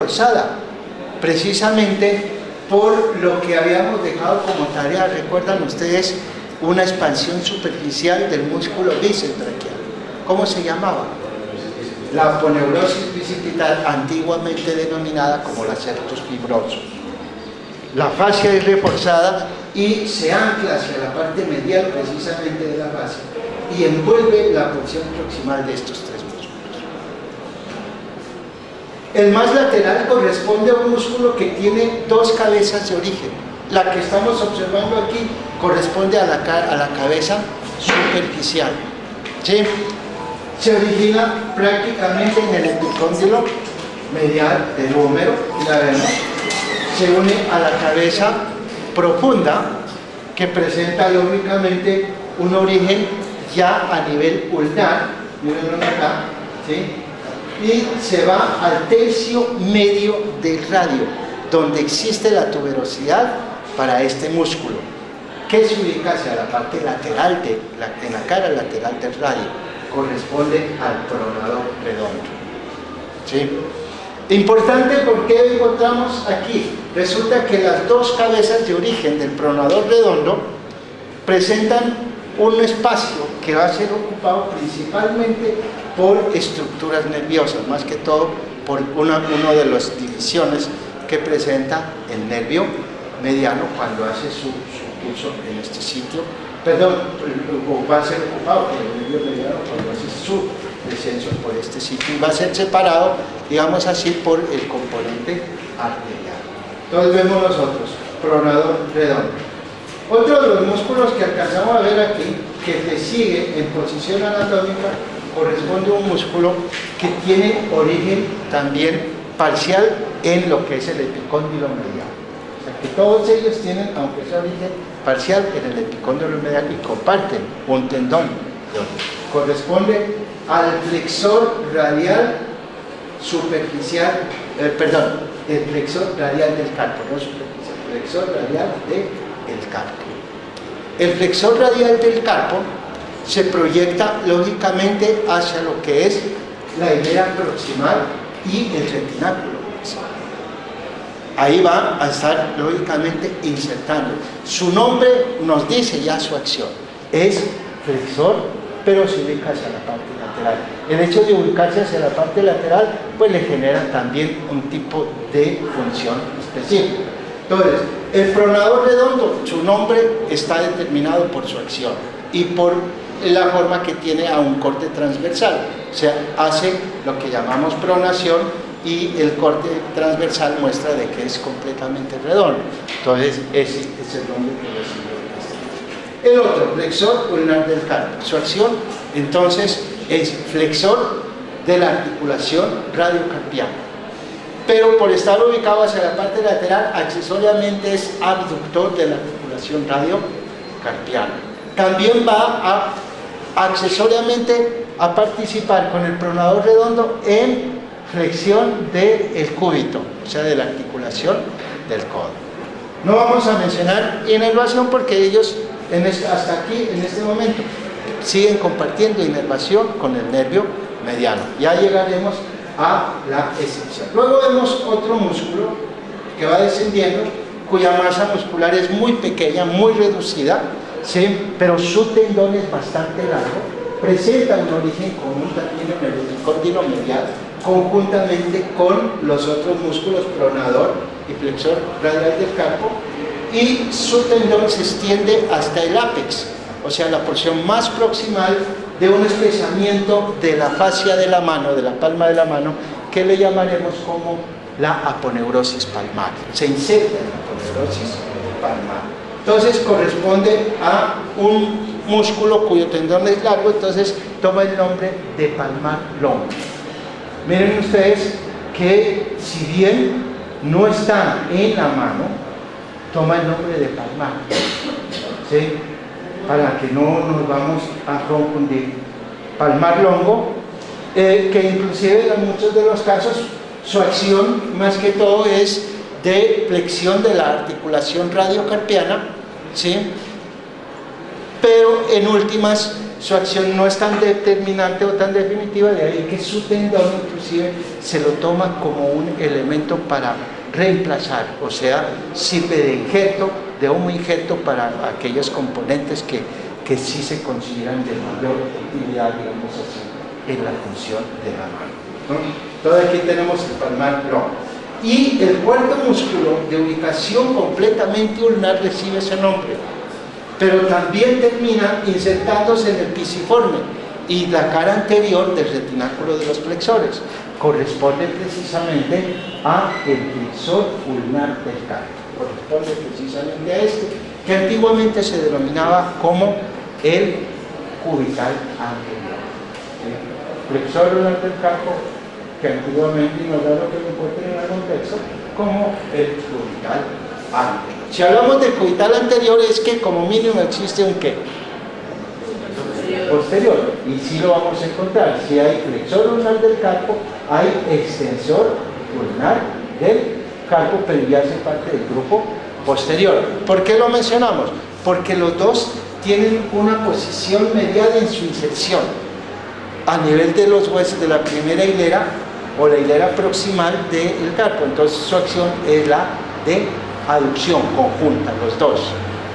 reforzada, precisamente por lo que habíamos dejado como tarea. ¿Recuerdan ustedes una expansión superficial del músculo bíceps braquial? ¿Cómo se llamaba? La aponeurosis bicipital, antiguamente denominada como lacertos fibrosos. La fascia es reforzada y se ancla hacia la parte medial precisamente de la fascia y envuelve la porción proximal de estos tres músculos. El más lateral corresponde a un músculo que tiene dos cabezas de origen. La que estamos observando aquí corresponde a la cabeza superficial, ¿sí? Se origina prácticamente en el epicóndilo medial del húmero, la vemos. Se une a la cabeza profunda, que presenta lógicamente un origen ya a nivel ulnar, miren acá, ¿sí? Y se va al tercio medio del radio, donde existe la tuberosidad para este músculo, que se ubica hacia la parte lateral, en la cara lateral del radio, corresponde al pronador redondo, ¿sí? Importante porque encontramos aquí, resulta que las dos cabezas de origen del pronador redondo presentan un espacio que va a ser ocupado principalmente por estructuras nerviosas, más que todo por una de las divisiones que presenta el nervio mediano cuando hace su curso en este sitio, o va a ser ocupado por el nervio mediano cuando hace su descenso por este sitio y va a ser separado, digamos así, por el componente arterial. Entonces vemos nosotros, pronador redondo. Otro de los músculos que alcanzamos a ver aquí, que le sigue en posición anatómica, corresponde a un músculo que tiene origen también parcial en lo que es el epicóndilo medial. O sea que todos ellos tienen, aunque sea origen parcial, en el epicóndilo medial y comparten un tendón. Corresponde al flexor radial superficial, el flexor radial del carpo, no superficial, flexor radial del carpo. El flexor radial del carpo se proyecta lógicamente hacia lo que es la hilera proximal y el retináculo. Ahí va a estar lógicamente insertando. Su nombre nos dice ya su acción, es flexor, pero se ubica hacia la parte lateral. El hecho de ubicarse hacia la parte lateral pues le genera también un tipo de función específica. Entonces, el pronador redondo, su nombre está determinado por su acción y por la forma que tiene a un corte transversal, o sea, hace lo que llamamos pronación y el corte transversal muestra de que es completamente redondo. Entonces, ese es el nombre que recibe. El otro, flexor ulnar del carpo, su acción entonces es flexor de la articulación radiocarpiana, pero por estar ubicado hacia la parte lateral, accesoriamente es abductor de la articulación radiocarpiana. También va accesoriamente a participar con el pronador redondo en flexión del cúbito, o sea, de la articulación del codo. No vamos a mencionar inervación porque ellos hasta aquí, en este momento, siguen compartiendo inervación con el nervio mediano. Ya llegaremos a la excepción. Luego vemos otro músculo que va descendiendo, cuya masa muscular es muy pequeña, muy reducida, ¿sí? Pero su tendón es bastante largo, presenta un origen común también en el epicóndilo medial, conjuntamente con los otros músculos pronador y flexor radial del carpo, y su tendón se extiende hasta el ápex, o sea, la porción más proximal de un espesamiento de la fascia de la mano, de la palma de la mano, que le llamaremos como la aponeurosis palmar. Se inserta en la aponeurosis palmar. Entonces corresponde a un músculo cuyo tendón es largo, entonces toma el nombre de palmar longo. Miren ustedes que si bien no está en la mano, toma el nombre de palmar, ¿sí? Para que no nos vamos a confundir. Palmar longo, que inclusive en muchos de los casos su acción más que todo es de flexión de la articulación radiocarpiana, ¿sí? Pero en últimas su acción no es tan determinante o tan definitiva, de ahí que su tendón inclusive se lo toma como un elemento para reemplazar, o sea, sirve de injerto, de homo injerto para aquellos componentes que sí se consideran de mayor utilidad, digamos así, en la función de la mano, ¿no? Entonces aquí tenemos el palmar long. Y el cuarto músculo de ubicación completamente ulnar recibe ese nombre, pero también termina insertándose en el pisiforme y la cara anterior del retináculo de los flexores. Corresponde precisamente a el flexor ulnar del carpo. Corresponde precisamente a este, que antiguamente se denominaba como el cubital anterior. Flexor ulnar del carpo, que antiguamente, y no es raro que lo encuentren en algún texto, como el cubital anterior. Si hablamos del cubital anterior, es que como mínimo existe un ¿qué? Posterior, y sí lo vamos a encontrar. Si hay flexor ulnar del carpo, hay extensor ulnar del carpo, pero ya hace parte del grupo posterior. ¿Por qué lo mencionamos? Porque los dos tienen una posición mediada en su inserción a nivel de los huesos de la primera hilera o la hilera proximal del carpo. Entonces su acción es la de aducción conjunta, los dos.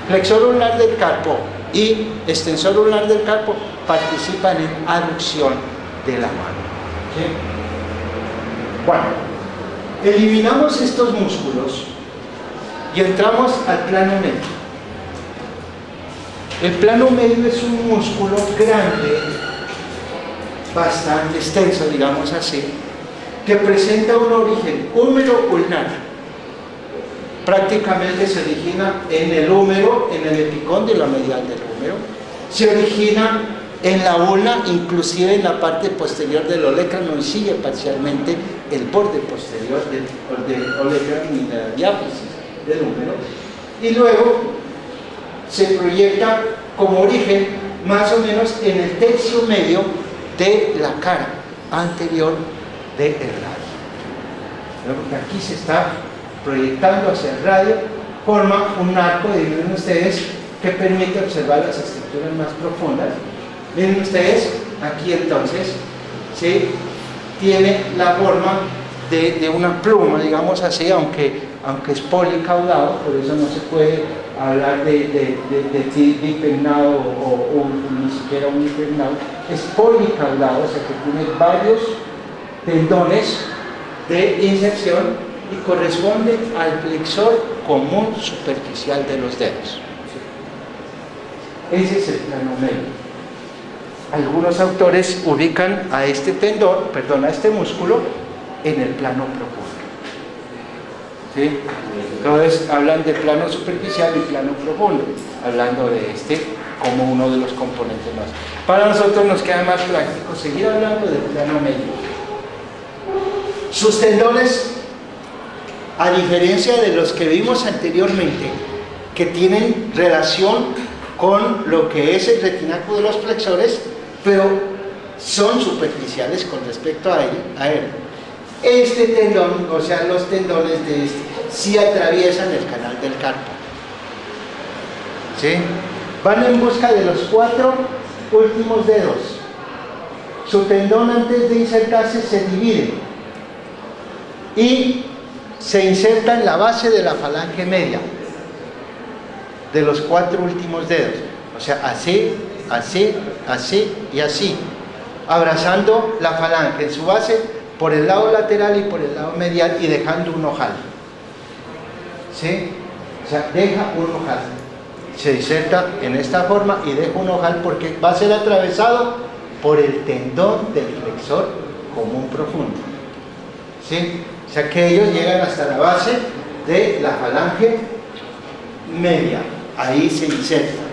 Flexor ulnar del carpo y extensor ulnar del carpo participan en aducción de la mano. ¿Sí? Bueno, eliminamos estos músculos y entramos al plano medio. El plano medio es un músculo grande, bastante extenso, digamos así, que presenta un origen húmero ulnar. Prácticamente se origina en el húmero, en el epicóndilo medial del húmero. Se origina en la ulna, inclusive en la parte posterior del olecrano, y sigue parcialmente el borde posterior del olecrano y la diáfisis del húmero. Y luego se proyecta como origen más o menos en el tercio medio de la cara anterior del radio. Porque aquí se está proyectando hacia el radio, forma un arco, miren ustedes, que permite observar las estructuras más profundas. Miren ustedes, aquí entonces, ¿sí? Tiene la forma de una pluma, digamos así, aunque es policaudado, por eso no se puede hablar de dipennado o ni siquiera unipennado, es policaudado, o sea que tiene varios tendones de inserción y corresponde al flexor común superficial de los dedos. Ese es el plano medio. Algunos autores ubican a este tendón, a este músculo en el plano profundo. ¿Sí? Entonces hablan de plano superficial y plano profundo, hablando de este como uno de los componentes más. Para nosotros nos queda más práctico seguir hablando del plano medio. Sus tendones, a diferencia de los que vimos anteriormente, que tienen relación con lo que es el retináculo de los flexores, pero son superficiales con respecto a él. Este tendón, o sea, los tendones de este, sí atraviesan el canal del carpo. ¿Sí? Van en busca de los 4 últimos dedos. Su tendón, antes de insertarse, se divide y se inserta en la base de la falange media de los 4 últimos dedos, o sea, así, así, así y así, abrazando la falange en su base por el lado lateral y por el lado medial y dejando un ojal. ¿Sí? O sea, deja un ojal, se inserta en esta forma y deja un ojal porque va a ser atravesado por el tendón del flexor común profundo. ¿Sí? O sea que ellos llegan hasta la base de la falange media, ahí se inserta,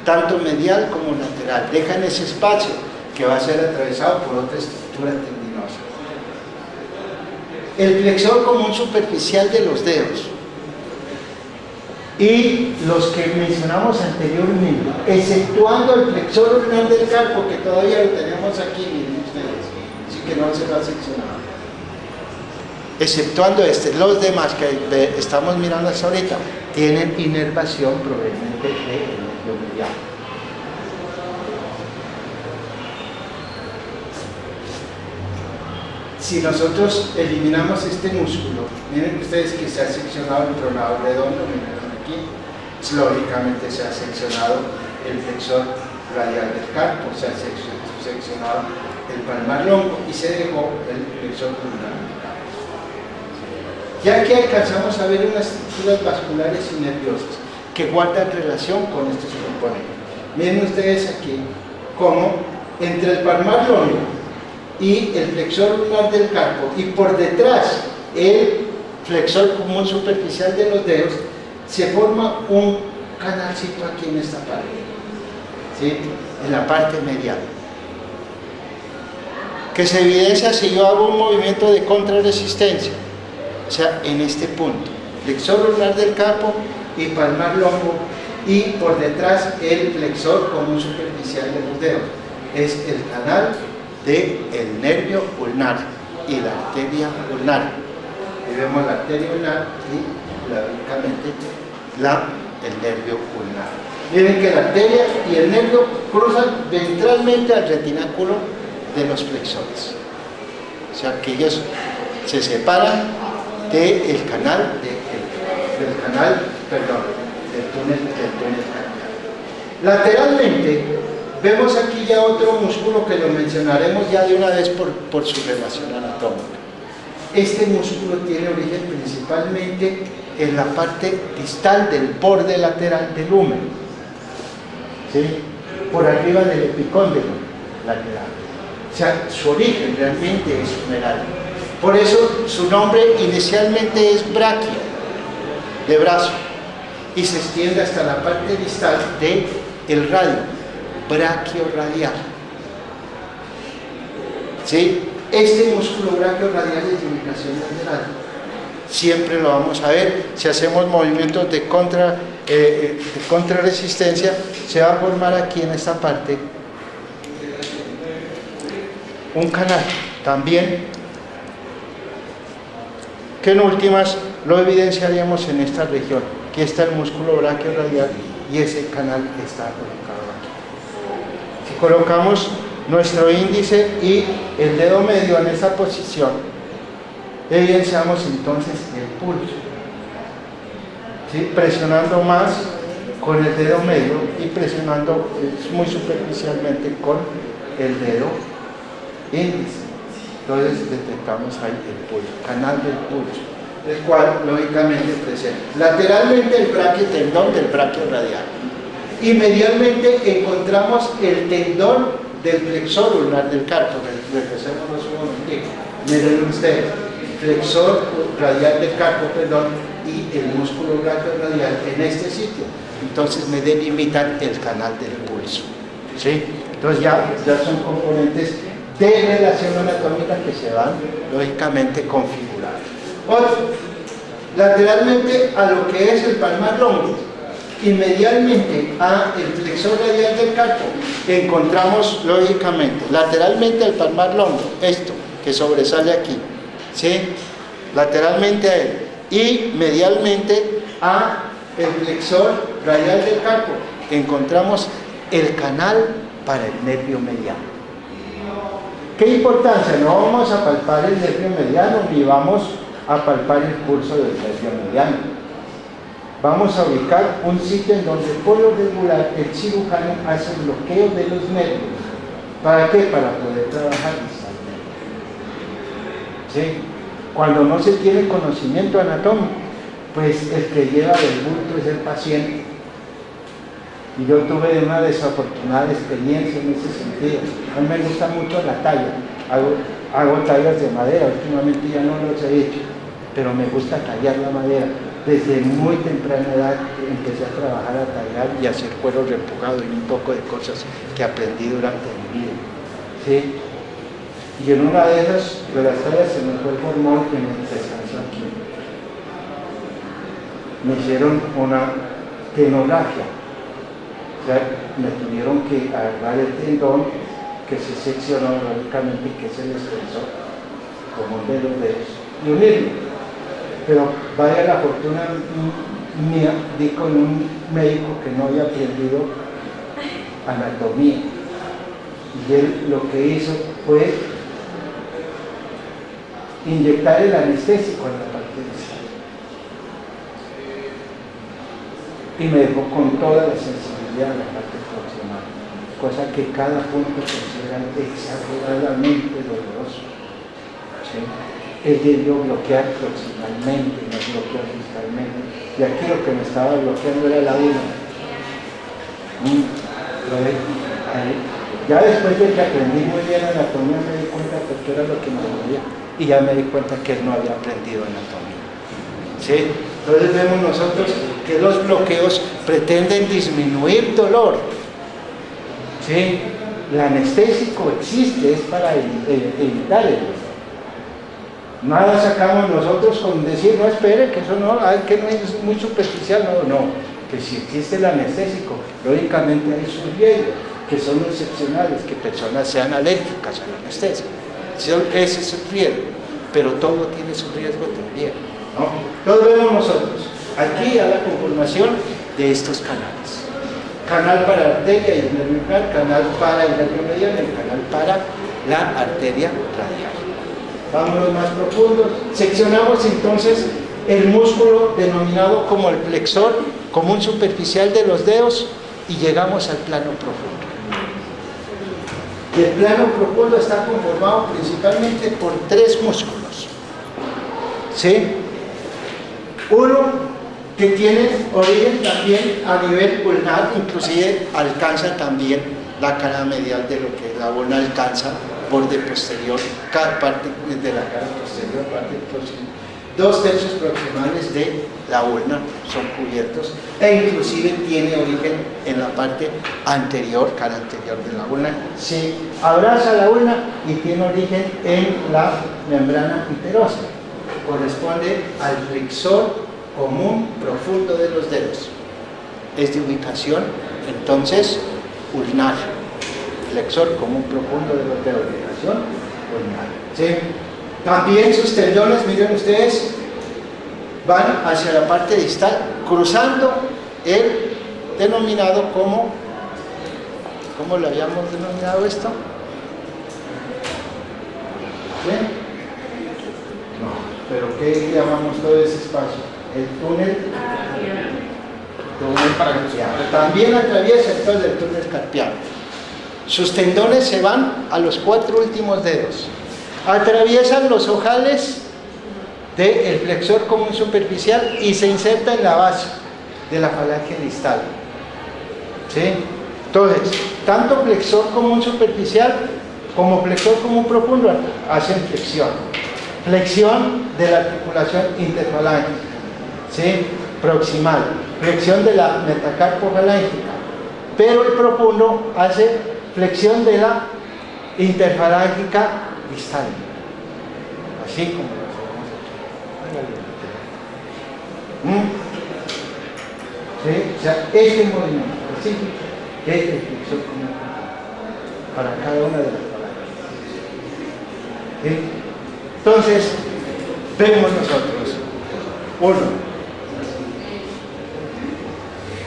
tanto medial como lateral, dejan ese espacio que va a ser atravesado por otra estructura tendinosa. El flexor común superficial de los dedos y los que mencionamos anteriormente, exceptuando el flexor ulnar del carpo, que todavía lo tenemos aquí, miren ustedes, así que no se lo ha seccionado. Exceptuando los demás que estamos mirando hasta ahorita, tienen inervación proveniente del nervio medial. si nosotros eliminamos este músculo, miren ustedes que se ha seccionado el tronador redondo, miren aquí, lógicamente se ha seccionado el flexor radial del carpo, se ha seccionado el palmar longo y se dejó el flexor ulnar del carpo. Ya que alcanzamos a ver unas estructuras vasculares y nerviosas que guardan relación con estos componentes. Miren ustedes aquí cómo entre el palmar longo y el flexor ulnar del carpo y por detrás el flexor común superficial de los dedos se forma un canalcito aquí en esta parte, ¿sí? En la parte medial, que se evidencia si yo hago un movimiento de contrarresistencia, o sea, en este punto, flexor ulnar del carpo y palmar longo, y por detrás el flexor común superficial de los dedos. Es el canal del nervio ulnar y la arteria ulnar. Y vemos la arteria ulnar y, lógicamente, el nervio ulnar. Miren que la arteria y el nervio cruzan ventralmente al retináculo de los flexores. O sea, que ellos se separan del canal, del túnel carpiano. Lateralmente, vemos aquí ya otro músculo que lo mencionaremos ya de una vez por su relación anatómica. Este músculo tiene origen principalmente en la parte distal del borde lateral del húmero, ¿sí? Por arriba del epicóndilo lateral. O sea, su origen realmente es humeral. Por eso su nombre inicialmente es braquio, de brazo, y se extiende hasta la parte distal del radio, braquiorradial. ¿Sí? Este músculo braquiorradial es de ubicación lateral. Siempre lo vamos a ver. Si hacemos movimientos de contrarresistencia, se va a formar aquí en esta parte un canal también, que en últimas lo evidenciaríamos en esta región. Aquí está el músculo braquiorradial y ese canal está colocado aquí. Si colocamos nuestro índice y el dedo medio en esa posición, evidenciamos entonces el pulso, ¿sí? Presionando más con el dedo medio y presionando muy superficialmente con el dedo índice. Entonces detectamos ahí el pulso, canal del pulso, el cual lógicamente presenta lateralmente el braquiotendón del braquiorradial y medialmente encontramos el tendón del flexor ulnar del carpo. Regresémonos un momentito, miren ustedes, flexor radial del carpo, y el músculo braquiorradial en este sitio. Entonces me delimitan el canal del pulso, ¿sí? Entonces ya son componentes de relación anatómica que se van lógicamente configurando. Otro, lateralmente a lo que es el palmar longo y medialmente a el flexor radial del carpo encontramos lógicamente lateralmente al palmar longo, esto que sobresale aquí, ¿sí? Lateralmente a él, y medialmente a el flexor radial del carpo encontramos el canal para el nervio mediano. ¿Qué importancia? No vamos a palpar el nervio mediano ni vamos a palpar el pulso del nervio mediano. Vamos a ubicar un sitio en donde por lo regular el cirujano hace el bloqueo de los nervios. ¿Para qué? Para poder trabajar distalmente. ¿Sí? Cuando no se tiene conocimiento anatómico, pues el que lleva el bulto es el paciente. Y yo tuve una desafortunada experiencia en ese sentido. A mí me gusta mucho la talla. Hago tallas de madera, últimamente ya no los he hecho, pero me gusta tallar la madera. Desde muy temprana edad empecé a trabajar a tallar y a hacer cuero repujado y un poco de cosas que aprendí durante mi vida. ¿Sí? Y en una de esas de las tallas se me fue el pulmón que me descansó aquí. Me hicieron una tenoragia. O sea, me tuvieron que agarrar el tendón que se seccionó lógicamente y que se descansó como de los dedos y unirlo. Pero vaya la fortuna mía, di con un médico que no había aprendido anatomía. Y él lo que hizo fue inyectar el anestésico en la parte distal. Y me dejó con toda la sensibilidad en la parte proximal, cosa que cada punto consideran exageradamente doloroso. ¿Sí? Él debió bloquear proximalmente, no bloquear distalmente. Y aquí lo que me estaba bloqueando era la una. Ya después de que aprendí muy bien anatomía me di cuenta que esto era lo que me dolía. Y ya me di cuenta que él no había aprendido anatomía. ¿Sí? Entonces vemos nosotros que los bloqueos pretenden disminuir dolor. ¿Sí? El anestésico existe, es para evitar el dolor. Nada sacamos nosotros con decir, no espere, que eso no, que no es muy superficial, no, que si existe el anestésico, lógicamente hay sus riesgos, que son excepcionales, que personas sean alérgicas al anestésico, ese es el riesgo, pero todo tiene su riesgo también, ¿no? Entonces vemos nosotros, aquí a la conformación de estos canales, canal para arteria y nervio medial, canal para el nervio medial y el canal para la arteria radial. Vámonos más profundo. Seccionamos entonces el músculo denominado como el flexor común superficial de los dedos y llegamos al plano profundo. Y el plano profundo está conformado principalmente por tres músculos. ¿Sí? Uno que tiene origen también a nivel ulnar, inclusive alcanza también la cara medial de lo que la ulna alcanza, borde posterior, parte de la cara posterior, parte próxima. 2/3 proximales de la ulna son cubiertos e inclusive tiene origen en la parte anterior, cara anterior de la ulna. Se abraza la ulna y tiene origen en la membrana piterosa. Corresponde al flexor común profundo de los dedos. Es de ubicación, entonces, ulnar. Flexor común profundo de los dedos, ubicación ulnar. ¿Sí? También sus tendones, miren ustedes, van hacia la parte distal, cruzando el denominado como, ¿cómo lo habíamos denominado esto? ¿Sí? No, pero ¿qué llamamos todo ese espacio? El túnel carpiano. También atraviesa entonces el túnel carpiano. Sus tendones se van a los 4 últimos dedos. Atraviesan los ojales del flexor común superficial y se inserta en la base de la falange distal. ¿Sí? Entonces, tanto flexor común superficial como flexor común profundo hacen flexión. Flexión de la articulación interfalángica, ¿sí? Proximal. Flexión de la metacarpofalángica. Pero el profundo hace flexión de la interfalángica distal, así como lo hacemos aquí. ¿Sí? O sea, este movimiento específico es el flexor común para cada una de las falanges. ¿Sí? Entonces, vemos nosotros, uno,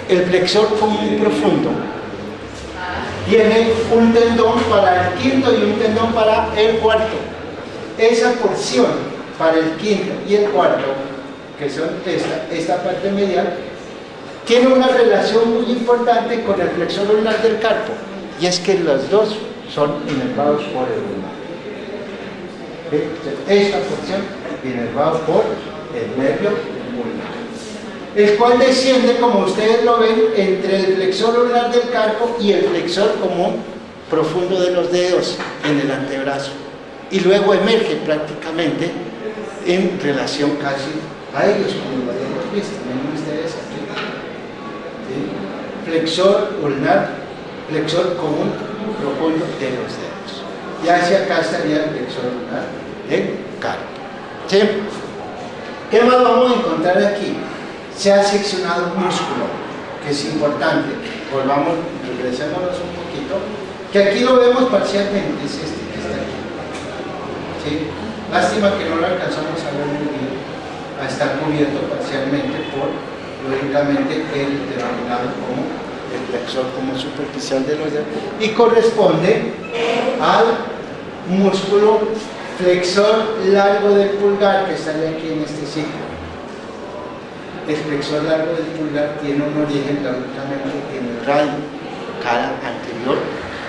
el flexor común profundo tiene un tendón para el quinto y un tendón para el cuarto. Esa porción para el quinto y el cuarto, que son esta parte medial, tiene una relación muy importante con el flexor ulnar del carpo, y es que los dos son inervados por el ulnar. Esta porción inervada por el nervio ulnar, el cual desciende, como ustedes lo ven, entre el flexor ulnar del carpo y el flexor común profundo de los dedos en el antebrazo, y luego emerge prácticamente en relación casi a ellos, como lo habíamos visto. Ven ustedes aquí, ¿sí? Flexor ulnar, flexor común profundo de los dedos, y hacia acá estaría el flexor ulnar del carpo. ¿Sí? ¿Qué más vamos a encontrar aquí? Se ha seccionado un músculo, que es importante. Volvamos, regresémonos un poquito, que aquí lo vemos parcialmente, es este que está aquí. ¿Sí? Lástima que no lo alcanzamos a ver muy bien, a estar cubierto parcialmente por, lógicamente, el denominado como el flexor común superficial de los dedos, y corresponde al músculo Flexor largo del pulgar, que sale aquí en este ciclo. El flexor largo del pulgar tiene un origen lógicamente en el radio, cara anterior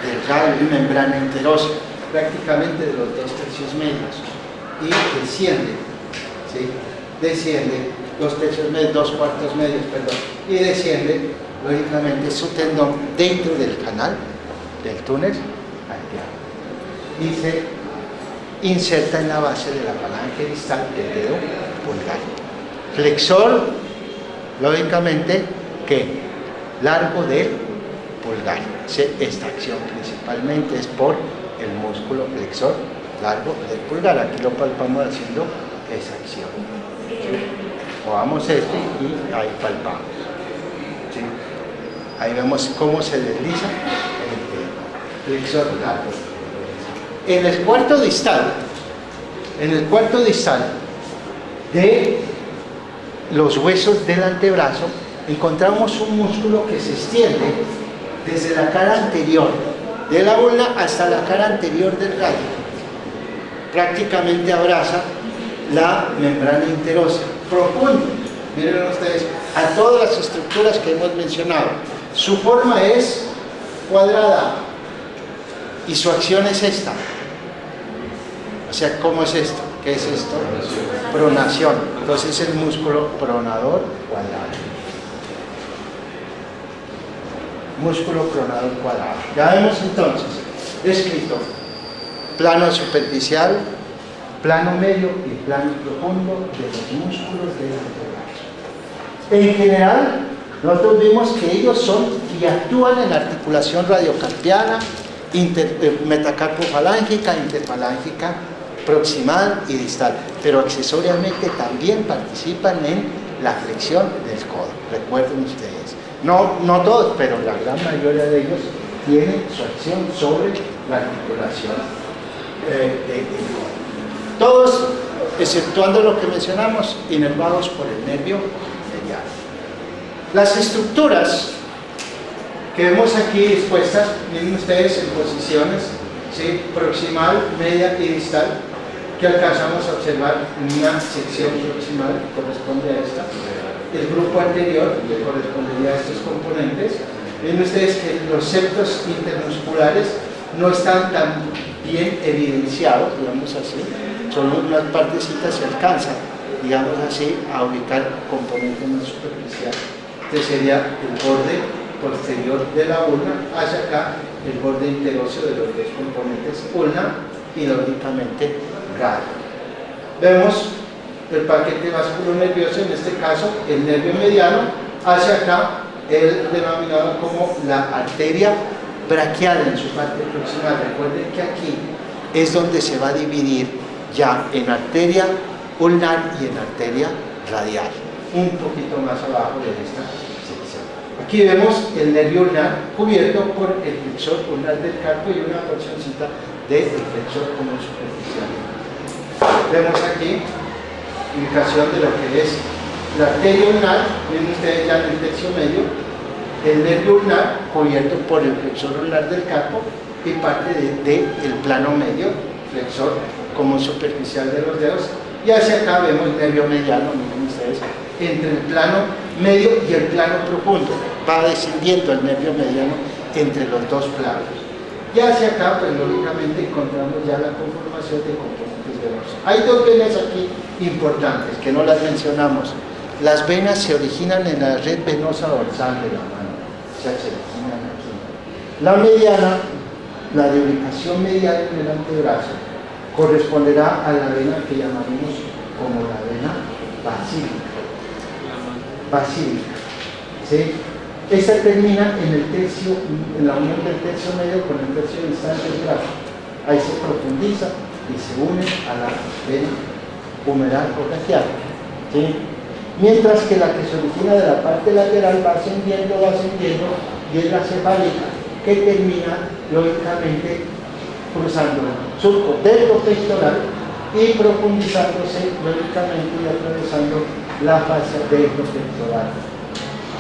del radio y membrana interósea, prácticamente de los 2/3 medios, y desciende, ¿sí? Desciende 2/3 medios, 2/4 medios, perdón, y desciende lógicamente su tendón dentro del canal del túnel arterial y se inserta en la base de la falange distal del dedo pulgar. Flexor, lógicamente, que largo del pulgar. Esta acción principalmente es por el músculo flexor largo del pulgar. Aquí lo palpamos haciendo esa acción. Movamos esto y ahí palpamos. ¿Sí? Ahí vemos cómo se desliza el flexor largo. En el cuarto distal de los huesos del antebrazo encontramos un músculo que se extiende desde la cara anterior de la ulna hasta la cara anterior del radio. Prácticamente abraza la membrana interósea, profundo. Miren ustedes, a todas las estructuras que hemos mencionado. Su forma es cuadrada y su acción es esta. O sea, ¿cómo es esto? ¿Qué es esto? Pronación. Entonces el músculo pronador cuadrado. Músculo pronador cuadrado. Ya vemos entonces descrito plano superficial, plano medio y plano profundo de los músculos del antebrazo. En general, nosotros vimos que ellos son y actúan en la articulación radiocarpiana, metacarpofalángica, interfalángica, proximal y distal, pero accesoriamente también participan en la flexión del codo. Recuerden ustedes, no todos, pero la gran mayoría de ellos tienen su acción sobre la articulación del codo. Todos, exceptuando lo que mencionamos, inervados por el nervio mediano. Las estructuras que vemos aquí dispuestas, miren ustedes en posiciones, ¿sí? Proximal, media y distal, que alcanzamos a observar en una sección proximal que corresponde a esta, el grupo anterior que correspondería a estos componentes. Miren ustedes que los septos intermusculares no están tan bien evidenciados, digamos así, solo unas partecitas se alcanzan, digamos así, a ubicar componentes más superficiales. Este sería el borde posterior de la ulna, hacia acá el borde interóseo de los dos componentes ulna y lógicamente radio. Vemos el paquete vasculonervioso, en este caso el nervio mediano, hacia acá el denominado como la arteria braquial en su parte proximal. Recuerden que aquí es donde se va a dividir ya en arteria ulnar y en arteria radial, un poquito más abajo de esta sección. Aquí vemos el nervio ulnar cubierto por el flexor ulnar del carpo y una porcioncita del flexor común superficial. Vemos aquí indicación de lo que es la arteria ulnar, ven ustedes ya en el tercio medio, el nervio ulnar cubierto por el flexor ulnar del carpo y parte del plano medio, flexor común superficial de los dedos, y hacia acá vemos el nervio mediano, miren ustedes, entre el plano medio y el plano profundo, va descendiendo el nervio mediano entre los dos planos. Y hacia acá, pues lógicamente encontramos ya la conformación de componentes venosos. Hay dos venas aquí importantes que no las mencionamos. Las venas se originan en la red venosa dorsal de la mano, o sea, se originan aquí. La mediana, la de ubicación medial en el antebrazo, corresponderá a la vena que llamaremos como la vena basílica. Basílica, ¿sí? Esta termina en la unión del tercio medio con el tercio distal del brazo. Ahí se profundiza y se une a la vena humeral o braquial, ¿sí? Mientras que la que se origina de la parte lateral va ascendiendo y es la cefálica, que termina lógicamente cruzando el surco deltopectoral y profundizándose lógicamente y atravesando la fascia deltopectoral.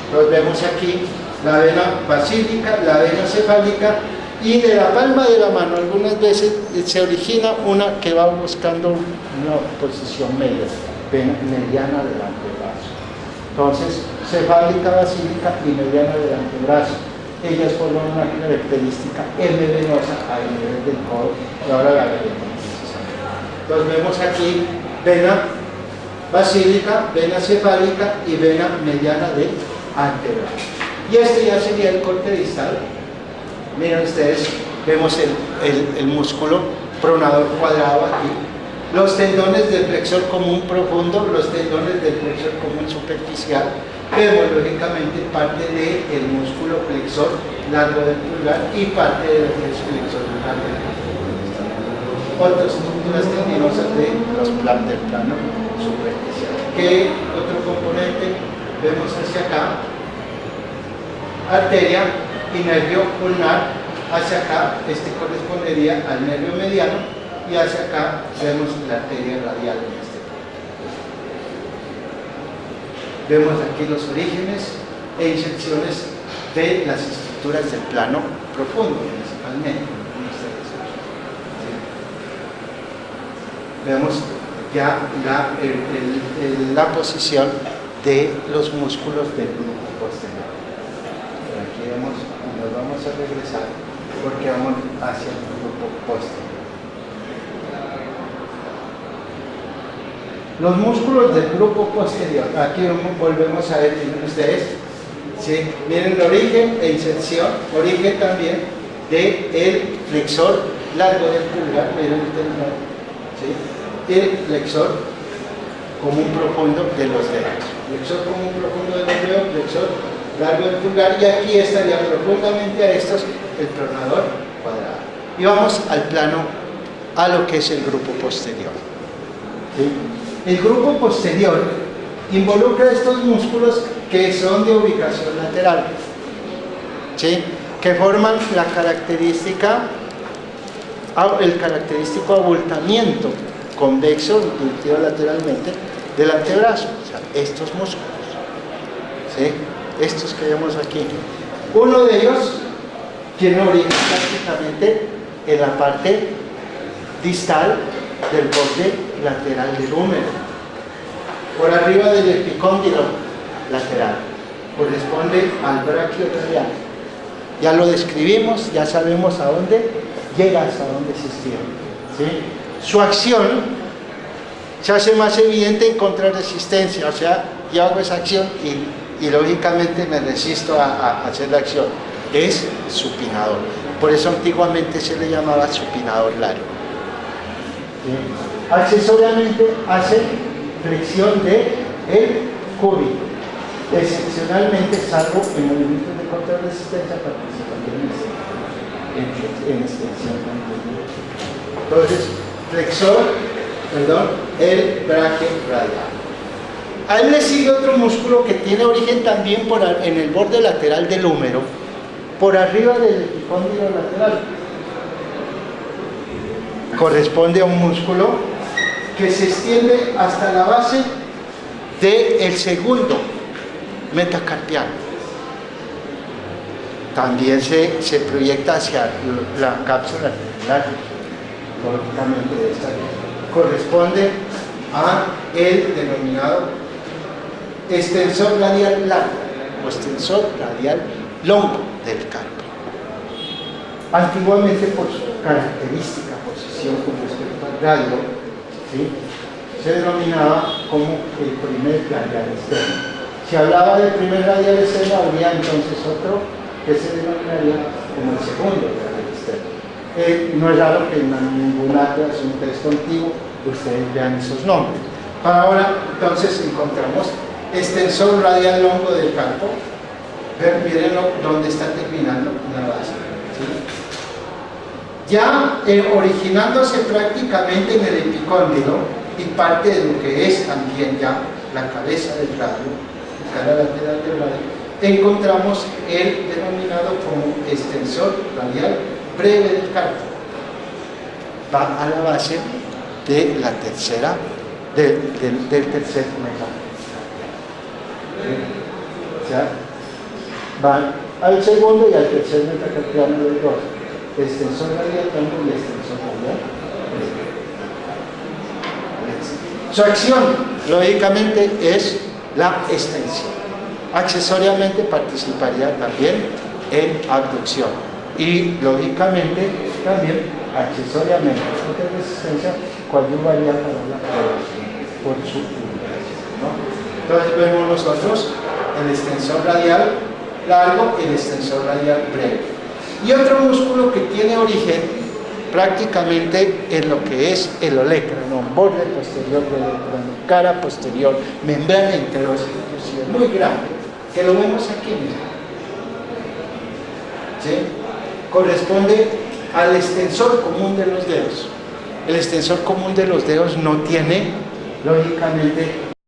Entonces vemos aquí la vena basílica, la vena cefálica Y de la palma de la mano algunas veces se origina una que va buscando una posición media, mediana del antebrazo. Entonces, cefálica, basílica y mediana del antebrazo. Ellas forman una característica M venosa a nivel del codo. Y ahora la veremos. Entonces vemos aquí vena basílica, vena cefálica y vena mediana del antebrazo. Y este ya sería el corte distal. Miren ustedes, vemos el músculo pronador cuadrado aquí. Los tendones del flexor común profundo, los tendones del flexor común superficial. Vemos lógicamente parte del músculo flexor largo del pulgar y parte del flexor largo del pulgar. Otras estructuras tendinosas del plano superficial. ¿Qué otro componente vemos hacia acá? Arteria y nervio ulnar. Hacia acá, este correspondería al nervio mediano, y hacia acá vemos la arteria radial en este punto. Vemos aquí los orígenes e inserciones de las estructuras del plano profundo, principalmente. Vemos ya la posición de los músculos del grupo posterior. Aquí vemos, nos vamos a regresar porque vamos hacia el grupo posterior. Los músculos del grupo posterior, aquí volvemos a ver, miren ustedes, ¿sí? Miren el origen e inserción, origen también del flexor largo del pulgar, miren el tendón, ¿sí? El flexor común profundo de los dedos, flexor común profundo de los dedos, flexor largo del pulgar, y aquí estaría profundamente a estos el pronador cuadrado. Y vamos al plano, a lo que es el grupo posterior, ¿sí? El grupo posterior involucra estos músculos que son de ubicación lateral, ¿sí? Que forman la característica, el característico abultamiento convexo, intuitivo lateralmente, del antebrazo, o sea, estos músculos, ¿sí? Estos que vemos aquí. Uno de ellos tiene origen prácticamente en la parte distal del borde lateral del húmero, por arriba del epicóndilo lateral, corresponde al braquio radial. Ya lo describimos, ya sabemos a dónde llega, hasta dónde se estira, ¿sí? Su acción se hace más evidente en contrarresistencia, o sea, yo hago esa acción y lógicamente me resisto a hacer la acción. Es supinador, por eso antiguamente se le llamaba supinador largo. ¿Sí? Accesoriamente hace flexión del cúbito, excepcionalmente, salvo en movimientos de contrarresistencia, participan en extensión. Entonces, el braquio radial. A él le sigue otro músculo que tiene origen también en el borde lateral del húmero, por arriba del epicóndilo lateral. Corresponde a un músculo que se extiende hasta la base del segundo metacarpiano. También se proyecta hacia la cápsula celular, lógicamente de esta corresponde a el denominado extensor radial largo o extensor radial longo del carpo. Antiguamente, por su característica posición con respecto al radio, ¿sí?, se denominaba como el primer radial externo. Si hablaba del primer radial externo, habría entonces otro que se denominaría como el segundo radial externo. No es raro que en ninguna clase, un texto antiguo, ustedes vean esos nombres. Para ahora, entonces, encontramos extensor radial longo del carpo. Miren dónde está terminando la base, ¿sí? Ya originándose prácticamente en el epicóndilo y parte de lo que es también ya la cabeza del radio, la cara lateral del radio, encontramos el denominado como extensor radial breve del carpo. Va a la base de la tercera, del tercer metacarpiano. O sea, van al segundo y al tercer metacarpiano del dorso. extensor radial tronco y extensor radial. Su acción, lógicamente, es la extensión. Accesoriamente participaría también en abducción y, lógicamente, también accesoriamente de resistencia coadyuvaría para la producción por su publicación, ¿no? Entonces vemos nosotros el extensor radial largo y el extensor radial breve. Y otro músculo que tiene origen prácticamente en lo que es el olecrano, borde posterior del olecrano, cara posterior, membrana interosseosa, muy grande, que lo vemos aquí mismo. ¿Sí? Corresponde al extensor común de los dedos. El extensor común de los dedos no tiene, lógicamente,